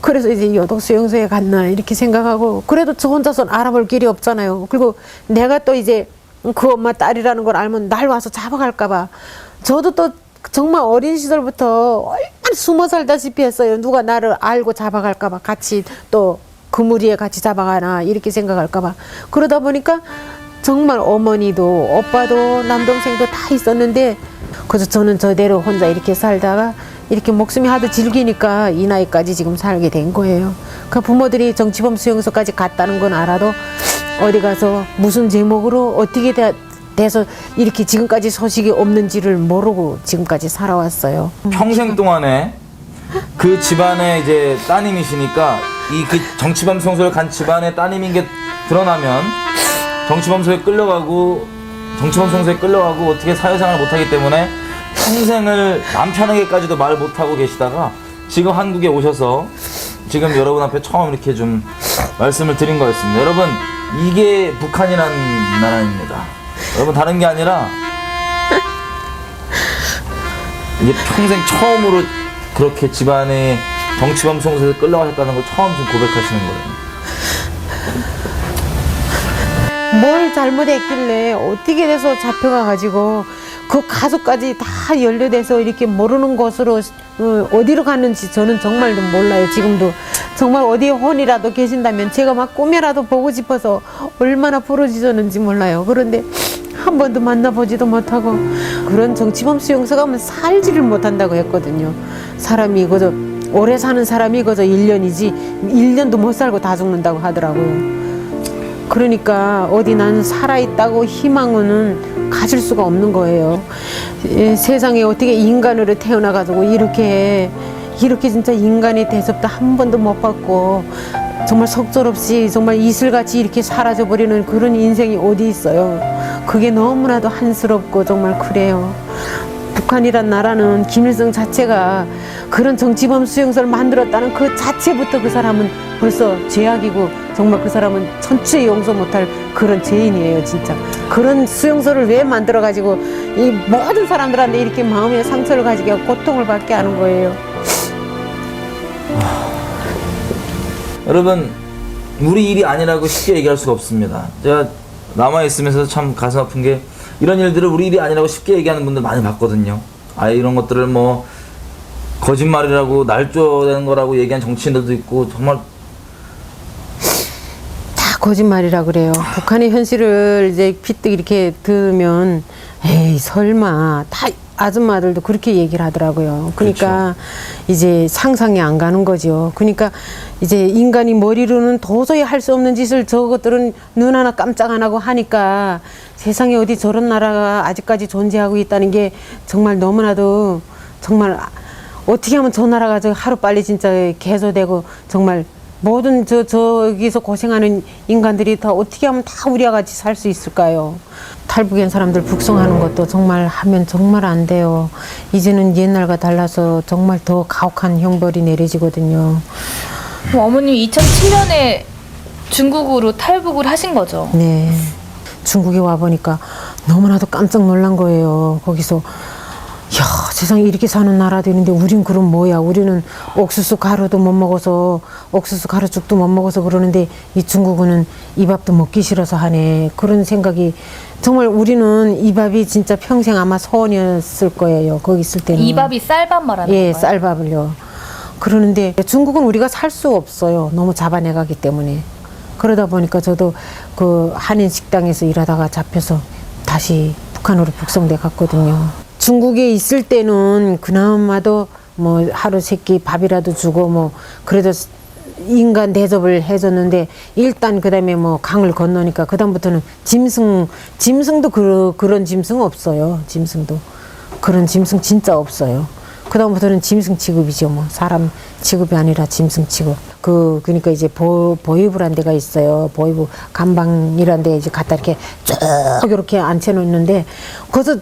그래서 이제 여독 수용소에 갔나 이렇게 생각하고 그래도 저 혼자서는 알아볼 길이 없잖아요. 그리고 내가 또 이제 그 엄마 딸이라는 걸 알면 날 와서 잡아갈까봐 저도 또 정말 어린 시절부터 얼마나 숨어 살다시피 했어요. 누가 나를 알고 잡아갈까봐 같이 또 그무리에 같이 잡아가나 이렇게 생각할까봐. 그러다 보니까 정말 어머니도 오빠도 남동생도 다 있었는데 그래서 저는 저대로 혼자 이렇게 살다가 이렇게 목숨이 하도 질기니까 이 나이까지 지금 살게 된 거예요. 그 부모들이 정치범 수용소까지 갔다는 건 알아도 어디 가서 무슨 제목으로 어떻게 돼서 이렇게 지금까지 소식이 없는지를 모르고 지금까지 살아왔어요. 평생 동안에 그 집안의 이제 따님이시니까 이 그 정치범 수용소를 간 집안의 따님인 게 드러나면 정치범 수용소에 끌려가고 어떻게 사회생활을 못하기 때문에 평생을 남편에게까지도 말 못하고 계시다가 지금 한국에 오셔서 지금 여러분 앞에 처음 이렇게 좀 말씀을 드린 거였습니다. 여러분 이게 북한이라는 나라입니다. 여러분 다른 게 아니라 이제 평생 처음으로 그렇게 집안에 정치범 수용소에 끌려가셨다는 걸 처음 지금 고백하시는 거예요. 뭘 잘못했길래 어떻게 돼서 잡혀가가지고 그 가족까지 다 연루돼서 이렇게 모르는 곳으로 어디로 갔는지 저는 정말 몰라요. 지금도 정말 어디에 혼이라도 계신다면 제가 막 꿈에라도 보고 싶어서 얼마나 부르짖었는지 몰라요. 그런데 한 번도 만나보지도 못하고 그런 정치범 수용소 가면 살지를 못한다고 했거든요. 사람이 그저 오래 사는 사람이 그저 1년이지 1년도 못 살고 다 죽는다고 하더라고요. 그러니까 어디 나는 살아있다고 희망은 가질 수가 없는 거예요. 세상에 어떻게 인간으로 태어나가지고 이렇게 진짜 인간의 대접도 한 번도 못 받고 정말 속절없이 정말 이슬같이 이렇게 사라져버리는 그런 인생이 어디 있어요. 그게 너무나도 한스럽고 정말 그래요. 북한이란 나라는 김일성 자체가 그런 정치범 수용소를 만들었다는 그 자체부터 그 사람은 벌써 죄악이고 정말 그 사람은 천추에 용서 못할 그런 죄인이에요, 진짜. 그런 수용소를 왜 만들어가지고 이 모든 사람들한테 이렇게 마음의 상처를 가지게 하고 고통을 받게 하는 거예요. 여러분, 우리 일이 아니라고 쉽게 얘기할 수가 없습니다. 제가 남아있으면서 참 가슴 아픈 게 이런 일들을 우리 일이 아니라고 쉽게 얘기하는 분들 많이 봤거든요. 아예 이런 것들을 뭐 거짓말이라고 날조되는 거라고 얘기한 정치인들도 있고 정말 다 거짓말이라 그래요. 북한의 현실을 이제 피뜩 이렇게 들으면 에이 설마 다 아줌마들도 그렇게 얘기를 하더라고요. 그러니까 이제 상상이 안 가는 거죠. 그러니까 이제 인간이 머리로는 도저히 할 수 없는 짓을 저것들은 눈 하나 깜짝 안 하고 하니까 세상에 어디 저런 나라가 아직까지 존재하고 있다는 게 정말 너무나도 정말 어떻게 하면 저 나라가 저 하루빨리 진짜 개조되고 정말 모든 저기서 고생하는 인간들이 다 어떻게 하면 다 우리와 같이 살 수 있을까요? 탈북인 사람들 북송하는 것도 정말 하면 정말 안 돼요. 이제는 옛날과 달라서 정말 더 가혹한 형벌이 내려지거든요. 그럼 어머님이 2007년에 중국으로 탈북을 하신 거죠? 네. 중국에 와보니까 너무나도 깜짝 놀란 거예요. 거기서 야, 세상에 이렇게 사는 나라도 있는데 우린 그럼 뭐야? 우리는 옥수수 가루도 못 먹어서 옥수수 가루죽도 못 먹어서 그러는데 이 중국은 이 밥도 먹기 싫어서 하네. 그런 생각이 정말 우리는 이 밥이 진짜 평생 아마 소원이었을 거예요. 거기 있을 때는. 이 밥이 쌀밥 말하는 예, 건가요? 쌀밥을요. 그러는데 중국은 우리가 살 수 없어요. 너무 잡아내가기 때문에. 그러다 보니까 저도 그 한인 식당에서 일하다가 잡혀서 다시 북한으로 북송돼 갔거든요. 중국에 있을 때는 그나마도 뭐 하루 세끼 밥이라도 주고 뭐 그래도 인간 대접을 해줬는데 일단 그다음에 뭐 강을 건너니까 그다음부터는 짐승도 그런 짐승 없어요. 짐승도 그런 짐승 진짜 없어요. 그다음부터는 짐승 취급이죠. 뭐 사람 취급이 아니라 짐승 취급. 그러니까 이제 보이부란 데가 있어요. 보이부 감방이란 데 이제 갖다 이렇게 쭉 이렇게 앉혀놓는데 거기서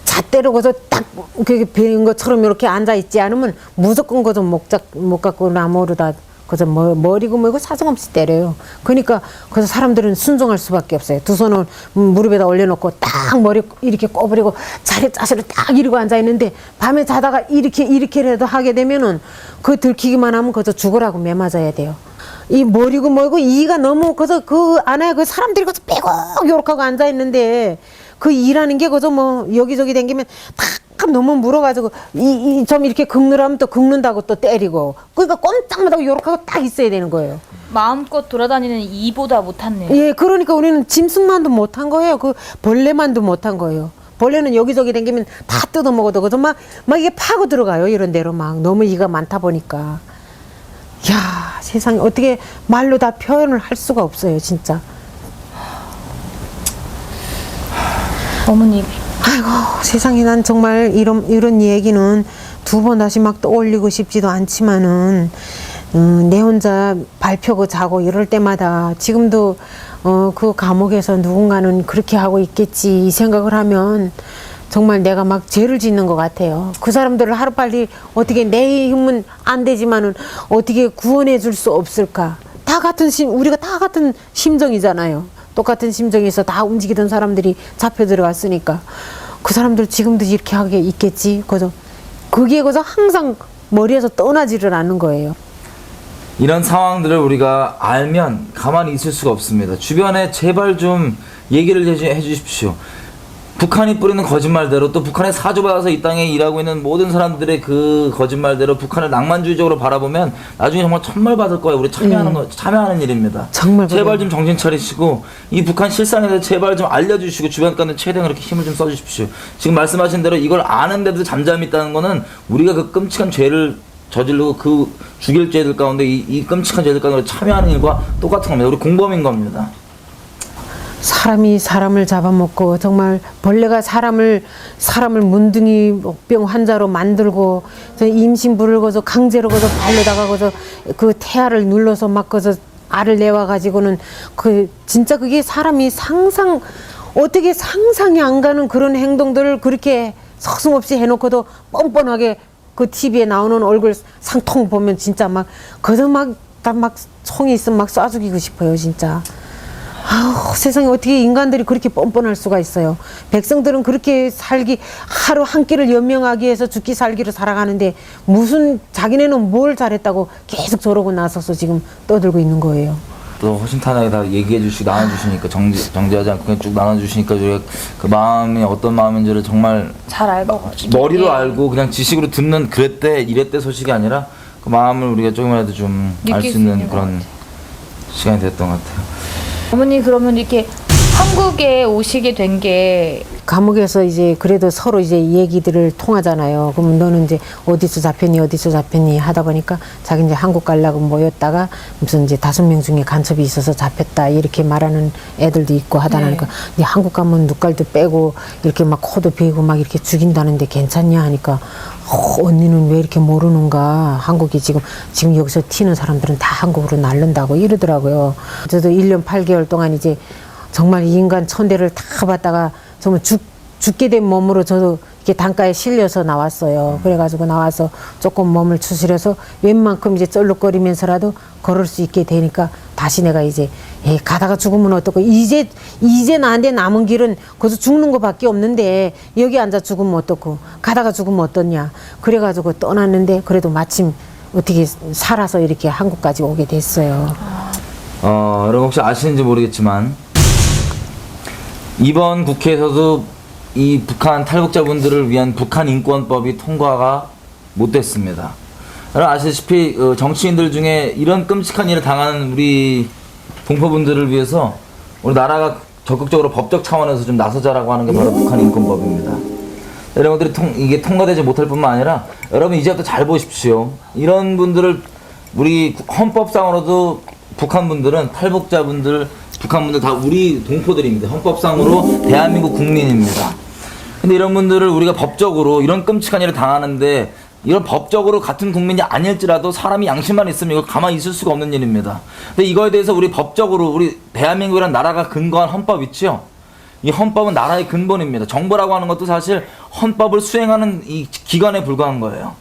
잣대로 거기서 딱 그게 베인 것처럼 이렇게 앉아 있지 않으면 무조건 거기서 못 갖고 나무로다 거기서 머리고 뭐고 사정없이 때려요. 그러니까 그래서 사람들은 순종할 수밖에 없어요. 두 손을 무릎에다 올려놓고 딱 머리 이렇게 꼬부리고 자세로 딱 이러고 앉아 있는데 밤에 자다가 이렇게라도 하게 되면은 그 들키기만 하면 거기서 죽으라고 매맞아야 돼요. 이 머리고 뭐고 이가 너무 거기서 그 안에 그 사람들이 거기서 빼고 요렇게 하고 앉아 있는데 그 일하는 게 거기서 뭐 여기저기 댕기면 탁 너무 물어가지고 좀 이렇게 긁느라면 또 긁는다고 또 때리고 그러니까 꼼짝 못하고 요렇게 하고 딱 있어야 되는 거예요. 마음껏 돌아다니는 이보다 못했네요. 예, 그러니까 우리는 짐승만도 못한 거예요. 그 벌레만도 못한 거예요. 벌레는 여기저기 댕기면 다 뜯어먹어도 그저 막 이게 파고 들어가요. 이런 데로 막 너무 이가 많다 보니까. 야, 세상에 어떻게 말로 다 표현을 할 수가 없어요, 진짜. 어머니 아이고, 세상에 난 정말 이런 얘기는 두 번 다시 막 떠올리고 싶지도 않지만은 내 혼자 발 펴고 자고 이럴 때마다 지금도 그 감옥에서 누군가는 그렇게 하고 있겠지 이 생각을 하면 정말 내가 막 죄를 짓는 것 같아요. 그 사람들을 하루빨리 어떻게 내 힘은 안 되지만은 어떻게 구원해 줄 수 없을까? 우리가 다 같은 심정이잖아요. 똑같은 심정에서 다 움직이던 사람들이 잡혀 들어갔으니까 그 사람들 지금도 이렇게 하게 있겠지. 그게 항상 머리에서 떠나지를 않는 거예요. 이런 상황들을 우리가 알면 가만히 있을 수가 없습니다. 주변에 제발 좀 얘기를 해 주십시오. 북한이 뿌리는 거짓말대로 또 북한에 사주받아서 이 땅에 일하고 있는 모든 사람들의 그 거짓말대로 북한을 낭만주의적으로 바라보면 나중에 정말 천벌 받을 거예요. 우리 참여하는 일입니다. 정말 제발 그래요. 좀 정신 차리시고 이 북한 실상에 대해서 제발 좀 알려주시고 주변 가는 최대한 그렇게 힘을 좀 써주십시오. 지금 말씀하신 대로 이걸 아는데도 잠잠히 있다는 거는 우리가 그 끔찍한 죄를 저지르고 그 죽일 죄들 가운데 이 끔찍한 죄들 가운데 참여하는 일과 똑같은 겁니다. 우리 공범인 겁니다. 사람이 사람을 잡아먹고 정말 벌레가 사람을 문둥이 병 환자로 만들고 임신부를 거서 강제로 거서 발로다가 거서 그 태아를 눌러서 막 거서 알을 내와 가지고는 그 진짜 그게 사람이 어떻게 상상이 안 가는 그런 행동들을 그렇게 서슴없이 해놓고도 뻔뻔하게 그 TV에 나오는 얼굴 상통 보면 진짜 막 거기서 막 총이 있으면 막 쏴 죽이고 싶어요 진짜. 아우, 세상에 어떻게 인간들이 그렇게 뻔뻔할 수가 있어요. 백성들은 그렇게 하루 한 끼를 연명하기 위해서 죽기 살기로 살아가는데 무슨 자기네는 뭘 잘했다고 계속 저러고 나서서 지금 떠들고 있는 거예요. 또 허심탄회하게 다 얘기해 주시고 나눠주시니까 정지하지 않고 그냥 쭉 나눠주시니까 저희가 그 마음이 어떤 마음인지를 정말 잘 알고 머리로 예. 알고 그냥 지식으로 듣는 그랬대 이랬대 소식이 아니라 그 마음을 우리가 조금이라도 좀 알 느낄 수 수 있는 있는 것 그런 시간이 됐던 것 같아요. 어머니 그러면 이렇게 한국에 오시게 된 게 감옥에서 이제 그래도 서로 이제 얘기들을 통하잖아요. 그럼 너는 이제 어디서 잡혔니 하다 보니까 자기 이제 한국 가려고 모였다가 무슨 이제 5명 중에 간첩이 있어서 잡혔다 이렇게 말하는 애들도 있고 하다 보니까 이제 한국 가면 눈깔도 빼고 이렇게 막 코도 베고 막 이렇게 죽인다는데 괜찮냐 하니까 언니는 왜 이렇게 모르는가. 한국이 지금 여기서 튀는 사람들은 다 한국으로 날른다고 이러더라고요. 저도 1년 8개월 동안 이제 정말 인간 천대를 다 받다가 정말 죽게 된 몸으로 저도 이렇게 단가에 실려서 나왔어요. 그래가지고 나와서 조금 몸을 추스려서 웬만큼 이제 쩔룩거리면서라도 걸을 수 있게 되니까 다시 내가 이제 가다가 죽으면 어떡고 이제 나한테 남은 길은 거기서 죽는 거밖에 없는데 여기 앉아 죽으면 어떻고 가다가 죽으면 어떻냐. 그래가지고 떠났는데 그래도 마침 어떻게 살아서 이렇게 한국까지 오게 됐어요. 여러분 혹시 아시는지 모르겠지만 이번 국회에서도 이 북한 탈북자분들을 위한 북한 인권법이 통과가 못 됐습니다. 여러분 아시다시피 정치인들 중에 이런 끔찍한 일을 당하는 우리 동포분들을 위해서 우리 나라가 적극적으로 법적 차원에서 좀 나서자라고 하는 게 바로 북한 인권법입니다. 여러분들이 이게 통과되지 못할 뿐만 아니라 여러분 이제부터 잘 보십시오. 이런 분들을 우리 헌법상으로도 북한분들은 탈북자분들 북한분들 다 우리 동포들입니다. 헌법상으로 대한민국 국민입니다. 근데 이런 분들을 우리가 법적으로 이런 끔찍한 일을 당하는데 이런 법적으로 같은 국민이 아닐지라도 사람이 양심만 있으면 이거 가만히 있을 수가 없는 일입니다. 근데 이거에 대해서 우리 법적으로 우리 대한민국이라는 나라가 근거한 헌법 있죠? 이 헌법은 나라의 근본입니다. 정부라고 하는 것도 사실 헌법을 수행하는 이 기관에 불과한 거예요.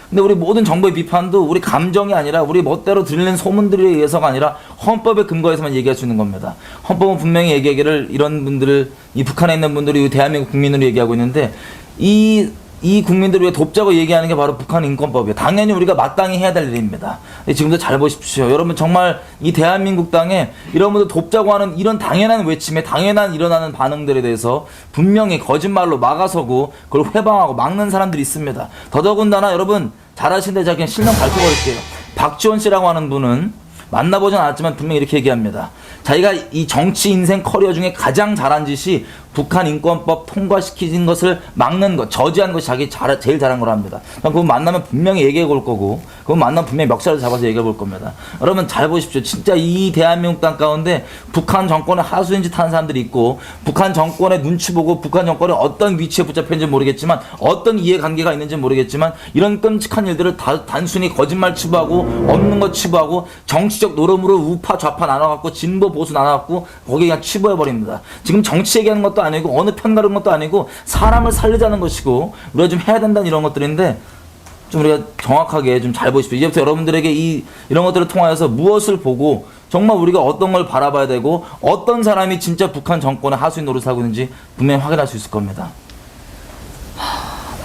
근데 우리 모든 정부의 비판도 우리 감정이 아니라 우리 멋대로 들리는 소문들에 의해서가 아니라 헌법의 근거에서만 얘기할 수 있는 겁니다. 헌법은 분명히 얘기하기를 이런 분들을 이 북한에 있는 분들이 대한민국 국민으로 얘기하고 있는데 이 국민들을 위해 돕자고 얘기하는 게 바로 북한 인권법이에요. 당연히 우리가 마땅히 해야 될 일입니다. 지금도 잘 보십시오. 여러분 정말 이 대한민국 땅에 이런 분들 돕자고 하는 이런 당연한 외침에 당연한 일어나는 반응들에 대해서 분명히 거짓말로 막아서고 그걸 회방하고 막는 사람들이 있습니다. 더더군다나 여러분 잘하신데 제가 그냥 실명 밝혀버릴게요. 박지원 씨라고 하는 분은 만나보진 않았지만 분명히 이렇게 얘기합니다. 자기가 이 정치 인생 커리어 중에 가장 잘한 짓이 북한 인권법 통과시키는 것을 막는 것, 저지하는 것이 제일 잘한 거라 합니다. 그분 만나면 분명히 얘기해 볼 거고, 그분 만나면 분명히 멱살을 잡아서 얘기해 볼 겁니다. 여러분 잘 보십시오. 진짜 이 대한민국 땅 가운데 북한 정권의 하수인 짓 하는 사람들이 있고, 북한 정권의 눈치 보고 북한 정권이 어떤 위치에 붙잡혔는지 모르겠지만, 어떤 이해관계가 있는지 모르겠지만, 이런 끔찍한 일들을 단순히 거짓말 치부하고, 없는 거 치부하고, 정치적 노름으로 우파 좌파 나눠갖고, 진보 보수 나눠갖고, 거기에 그냥 치부해버립니다. 지금 정치 얘기하는 것도 아니고 어느 편 가는 것도 아니고 사람을 살리자는 것이고 우리가 좀 해야 된다는 이런 것들인데 좀 우리가 정확하게 좀 잘 보십시오. 이제부터 여러분들에게 이런 것들을 통하여서 무엇을 보고 정말 우리가 어떤 걸 바라봐야 되고 어떤 사람이 진짜 북한 정권의 하수인 노릇을 하고 있는지 분명히 확인할 수 있을 겁니다.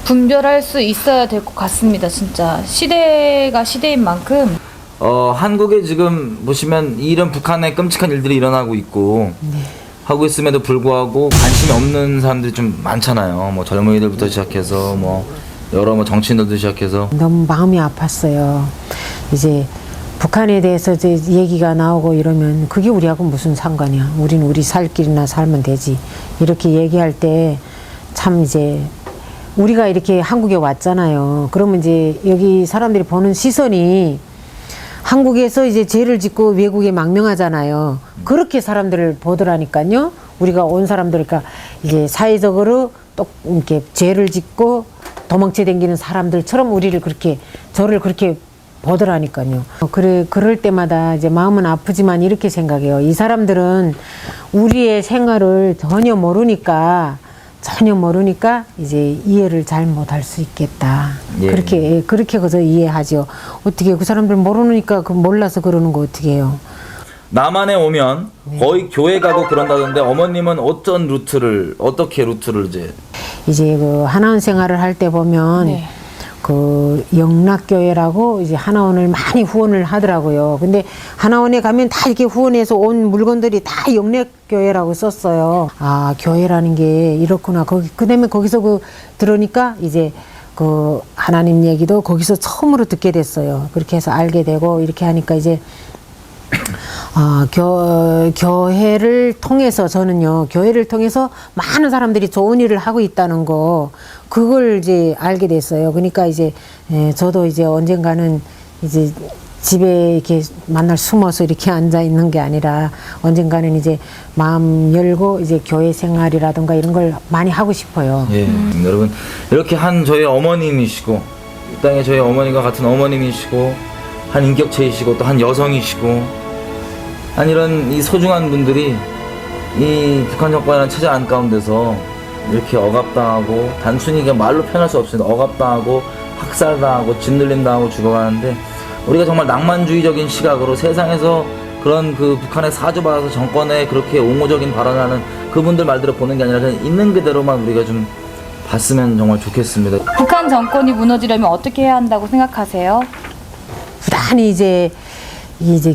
분별할 수 있어야 될 것 같습니다. 진짜 시대가 시대인 만큼 한국에 지금 보시면 이런 북한의 끔찍한 일들이 일어나고 있고 하고 있음에도 불구하고 관심이 없는 사람들이 좀 많잖아요. 뭐 젊은이들부터 시작해서 뭐 여러 뭐 정치인들도 시작해서 너무 마음이 아팠어요. 이제 북한에 대해서 이제 얘기가 나오고 이러면 그게 우리하고 무슨 상관이야. 우린 우리 살 길이나 살면 되지. 이렇게 얘기할 때 참 이제 우리가 이렇게 한국에 왔잖아요. 그러면 이제 여기 사람들이 보는 시선이 한국에서 이제 죄를 짓고 외국에 망명하잖아요. 그렇게 사람들을 보더라니까요. 우리가 온 사람들, 그러니까 이제 사회적으로 또 이렇게 죄를 짓고 도망쳐 다니는 사람들처럼 우리를 그렇게, 저를 그렇게 보더라니까요. 그래, 그럴 때마다 이제 마음은 아프지만 이렇게 생각해요. 이 사람들은 우리의 생활을 전혀 모르니까 이제 이해를 잘 못할 수 있겠다. 예. 그렇게 그저 이해하죠. 어떻게 그 사람들 모르니까 그 몰라서 그러는 거 어떻게 해요? 남한에 오면 거의 교회 가고 그런다던데 어머님은 어떻게 루트를 이제 그 하나원 생활을 할 때 보면 네. 그 영락교회라고 이제 하나원을 많이 후원을 하더라고요. 근데 하나원에 가면 다 이렇게 후원해서 온 물건들이 다 영락교회라고 썼어요. 아, 교회라는 게 이렇구나. 그다음에 거기서 들으니까 이제 그 하나님 얘기도 거기서 처음으로 듣게 됐어요. 그렇게 해서 알게 되고 이렇게 하니까 이제 교회를 통해서 저는요, 교회를 통해서 많은 사람들이 좋은 일을 하고 있다는 거, 그걸 이제 알게 됐어요. 그러니까 이제, 저도 이제 언젠가는 이제 집에 이렇게 만날 숨어서 이렇게 앉아 있는 게 아니라 언젠가는 이제 마음 열고 이제 교회 생활이라든가 이런 걸 많이 하고 싶어요. 예, 여러분 이렇게 한 저희 어머님이시고 이 땅에 저희 어머니가 같은 어머님이시고 한 인격체이시고 또 한 여성이시고 한 이런 이 소중한 분들이 이 북한 정권이라는 체제 안 가운데서 이렇게 억압당하고 단순히 그냥 말로 표현할 수 없습니다. 억압당하고 학살당하고 짓눌림당하고 죽어가는데 우리가 정말 낭만주의적인 시각으로 세상에서 그런 그 북한에 사주받아서 정권에 그렇게 옹호적인 발언하는 그분들 말대로 보는 게 아니라 그냥 있는 그대로만 우리가 좀 봤으면 정말 좋겠습니다. 북한 정권이 무너지려면 어떻게 해야 한다고 생각하세요? 부단히 이제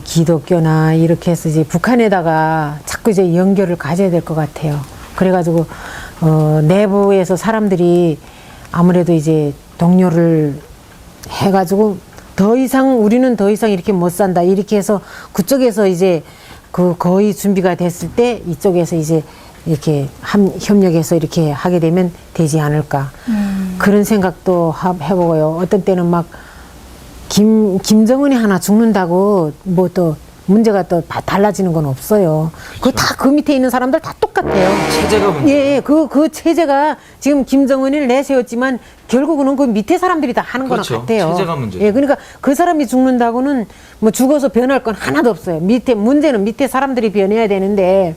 기독교나 이렇게 해서 이제 북한에다가 자꾸 이제 연결을 가져야 될 것 같아요. 그래가지고 내부에서 사람들이 아무래도 이제 동료를 해가지고 우리는 더 이상 이렇게 못 산다 이렇게 해서 그쪽에서 이제 그 거의 준비가 됐을 때 이쪽에서 이제 이렇게 협력해서 이렇게 하게 되면 되지 않을까 그런 생각도 해보고요. 어떤 때는 막 김정은이 하나 죽는다고 뭐 또 문제가 또 달라지는 건 없어요. 그 밑에 있는 사람들 다 똑같아요. 체제가 문제. 예, 그 체제가 지금 김정은을 내세웠지만 결국은 그 밑에 사람들이 다 하는 그렇죠. 거나 같아요. 체제가 문제죠. 예, 그러니까 그 사람이 죽는다고는 뭐 죽어서 변할 건 하나도 없어요. 문제는 밑에 사람들이 변해야 되는데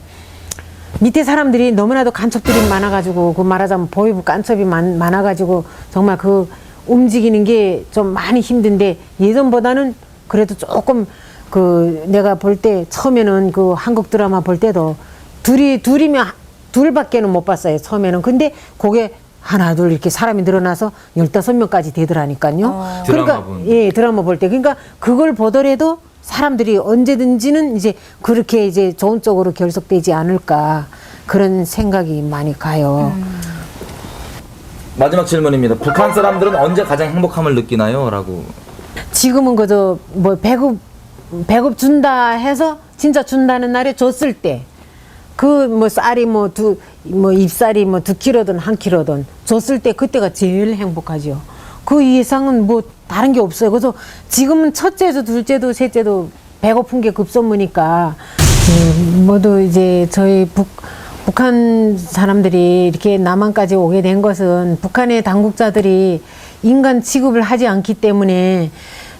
밑에 사람들이 너무나도 간첩들이 많아가지고 그 말하자면 보위부 간첩이 많아가지고 정말 그 움직이는 게 좀 많이 힘든데 예전보다는 그래도 조금 그 내가 볼 때 처음에는 그 한국 드라마 볼 때도 둘밖에는 못 봤어요. 처음에는. 근데 그게 하나 둘 이렇게 사람이 늘어나서 15명까지 되더라니까요. 그러니까 드라마 볼 때 그러니까 그걸 보더라도 사람들이 언제든지는 이제 그렇게 이제 좋은 쪽으로 결속되지 않을까 그런 생각이 많이 가요. 마지막 질문입니다. 북한 사람들은 언제 가장 행복함을 느끼나요? 라고. 지금은 그저 뭐 배급 준다 해서 진짜 준다는 날에 줬을 때 그 뭐 쌀이 잎쌀이 2kg든 1kg든 줬을 때 그때가 제일 행복하죠. 그 이상은 뭐 다른 게 없어요. 그래서 지금은 첫째도 둘째도 셋째도 배고픈 게 급선무니까 모두 이제 저희 북한 사람들이 이렇게 남한까지 오게 된 것은 북한의 당국자들이 인간 취급을 하지 않기 때문에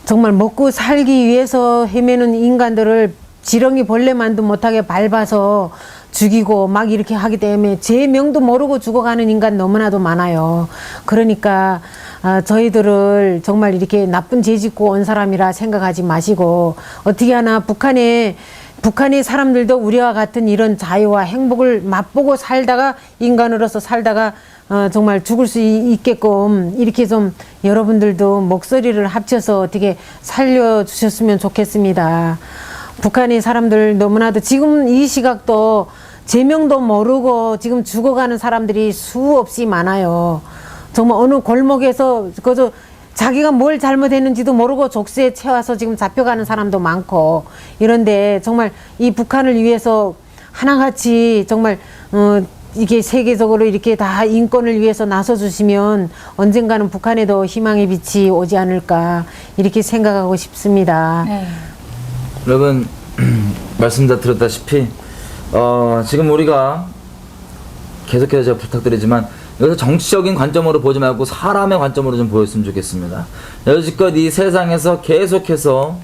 정말 먹고 살기 위해서 헤매는 인간들을 지렁이 벌레만도 못하게 밟아서 죽이고 막 이렇게 하기 때문에 제 명도 모르고 죽어가는 인간 너무나도 많아요. 그러니까 저희들을 정말 이렇게 나쁜 죄 짓고 온 사람이라 생각하지 마시고 어떻게 하나 북한의 사람들도 우리와 같은 이런 자유와 행복을 맛보고 살다가 인간으로서 살다가 정말 죽을 수 있게끔 이렇게 좀 여러분들도 목소리를 합쳐서 어떻게 살려주셨으면 좋겠습니다. 북한의 사람들 너무나도 지금 이 시각도 제명도 모르고 지금 죽어가는 사람들이 수없이 많아요. 정말 어느 골목에서 그저 자기가 뭘 잘못했는지도 모르고 족쇄에 채워서 지금 잡혀가는 사람도 많고 이런데 정말 이 북한을 위해서 하나같이 정말 이게 세계적으로 이렇게 다 인권을 위해서 나서주시면 언젠가는 북한에도 희망의 빛이 오지 않을까 이렇게 생각하고 싶습니다. 네. 여러분 말씀 다 들었다시피 지금 우리가 계속해서 제가 부탁드리지만 여기서 정치적인 관점으로 보지 말고 사람의 관점으로 좀 보였으면 좋겠습니다. 여지껏 이 세상에서 계속해서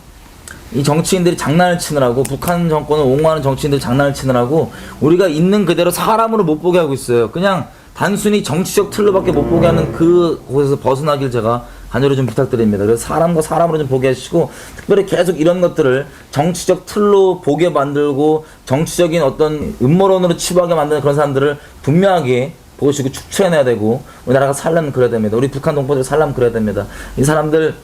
이 정치인들이 장난을 치느라고 북한 정권을 옹호하는 정치인들이 장난을 치느라고 우리가 있는 그대로 사람으로 못 보게 하고 있어요. 그냥 단순히 정치적 틀로밖에 못 보게 하는 그곳에서 벗어나길 제가 간절히 좀 부탁드립니다. 그래서 사람과 사람으로 좀 보게 하시고 특별히 계속 이런 것들을 정치적 틀로 보게 만들고 정치적인 어떤 음모론으로 치부하게 만드는 그런 사람들을 분명하게 보시고 축소해내야 되고 우리나라가 살려면 그래야 됩니다. 우리 북한 동포들 살려면 그래야 됩니다. 이 사람들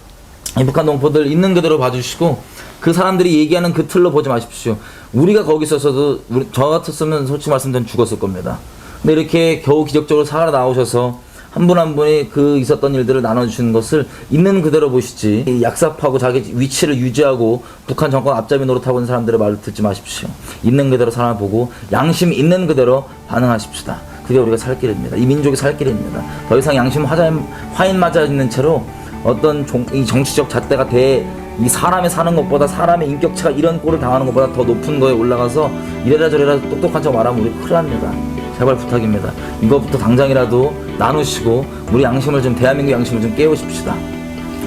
이 북한 동포들 있는 그대로 봐주시고 그 사람들이 얘기하는 그 틀로 보지 마십시오. 우리가 거기 있었어도 저 같았으면 솔직히 말씀드리면 죽었을 겁니다. 근데 이렇게 겨우 기적적으로 살아나오셔서 한 분 한 분이 그 있었던 일들을 나눠주시는 것을 있는 그대로 보시지 약삽하고 자기 위치를 유지하고 북한 정권 앞잡이 노릇하고 있는 사람들의 말을 듣지 마십시오. 있는 그대로 사람을 보고 양심 있는 그대로 반응하십시다. 그게 우리가 살 길입니다. 이 민족이 살 길입니다. 더 이상 양심 화인 맞아 있는 채로 어떤 이 정치적 잣대가 이 사람이 사는 것보다 사람의 인격체가 이런 꼴을 당하는 것보다 더 높은 거에 올라가서 이래라 저래라 똑똑한 척 말하면 우리 큰일 납니다. 제발 부탁입니다. 이것부터 당장이라도 나누시고 우리 양심을 좀 대한민국 양심을 좀 깨우십시다.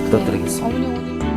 부탁드리겠습니다. 어머니 오늘